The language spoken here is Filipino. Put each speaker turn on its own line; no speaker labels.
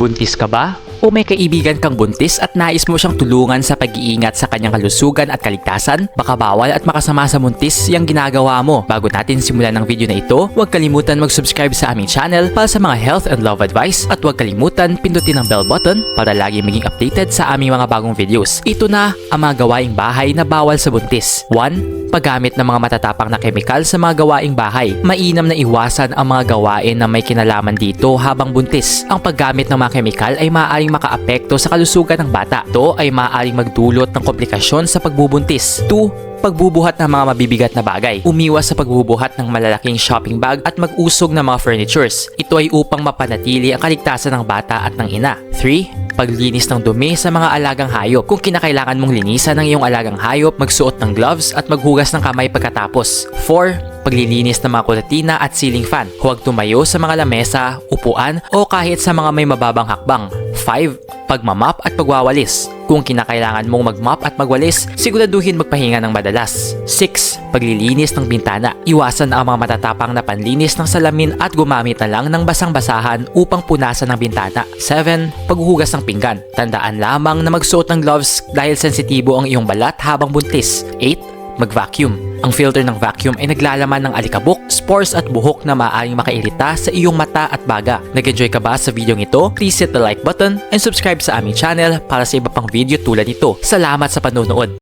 Buntis ka ba? O may kaibigan kang buntis at nais mo siyang tulungan sa pag-iingat sa kanyang kalusugan at kaligtasan? Baka bawal at makasama sa buntis yung ginagawa mo. Bago natin simulan ng video na ito, huwag kalimutan mag-subscribe sa aming channel para sa mga health and love advice at huwag kalimutan pindutin ang bell button para lagi maging updated sa aming mga bagong videos. Ito na ang mga gawaing bahay na bawal sa buntis. 1. Paggamit ng mga matatapang na kemikal sa mga gawaing bahay. Mainam na iwasan ang mga gawain na may kinalaman dito habang buntis. Ang paggamit ng mga kemikal ay maaaring makaapekto sa kalusugan ng bata. Ito ay maaaring magdulot ng komplikasyon sa pagbubuntis. 2. Pagbubuhat ng mga mabibigat na bagay. Umiwas sa pagbubuhat ng malalaking shopping bag at mag-usog ng mga furnitures. Ito ay upang mapanatili ang kaligtasan ng bata at ng ina. 3. Paglinis ng dumi sa mga alagang hayop. Kung kinakailangan mong linisan ng iyong alagang hayop, magsuot ng gloves at maghugas ng kamay pagkatapos. 4. Paglilinis ng mga kurtina at ceiling fan. Huwag tumayo sa mga lamesa, upuan o kahit sa mga may mababang hakbang. 5. Pagmamap at pagwawalis. Kung kinakailangan mong magmap at magwalis, siguraduhin magpahinga ng madalas. 6. Paglilinis ng bintana. Iwasan ang mga matatapang na panlinis ng salamin at gumamit na lang ng basang-basahan upang punasan ng bintana. 7. Paghuhugas ng pinggan. Tandaan lamang na magsuot ng gloves dahil sensitibo ang iyong balat habang buntis. 8. Mag-vacuum. Ang filter ng vacuum ay naglalaman ng alikabok, spores at buhok na maaaring makairita sa iyong mata at baga. Nag-enjoy ka ba sa video ito? Please hit the like button and subscribe sa aming channel para sa iba pang video tulad nito. Salamat sa panonood!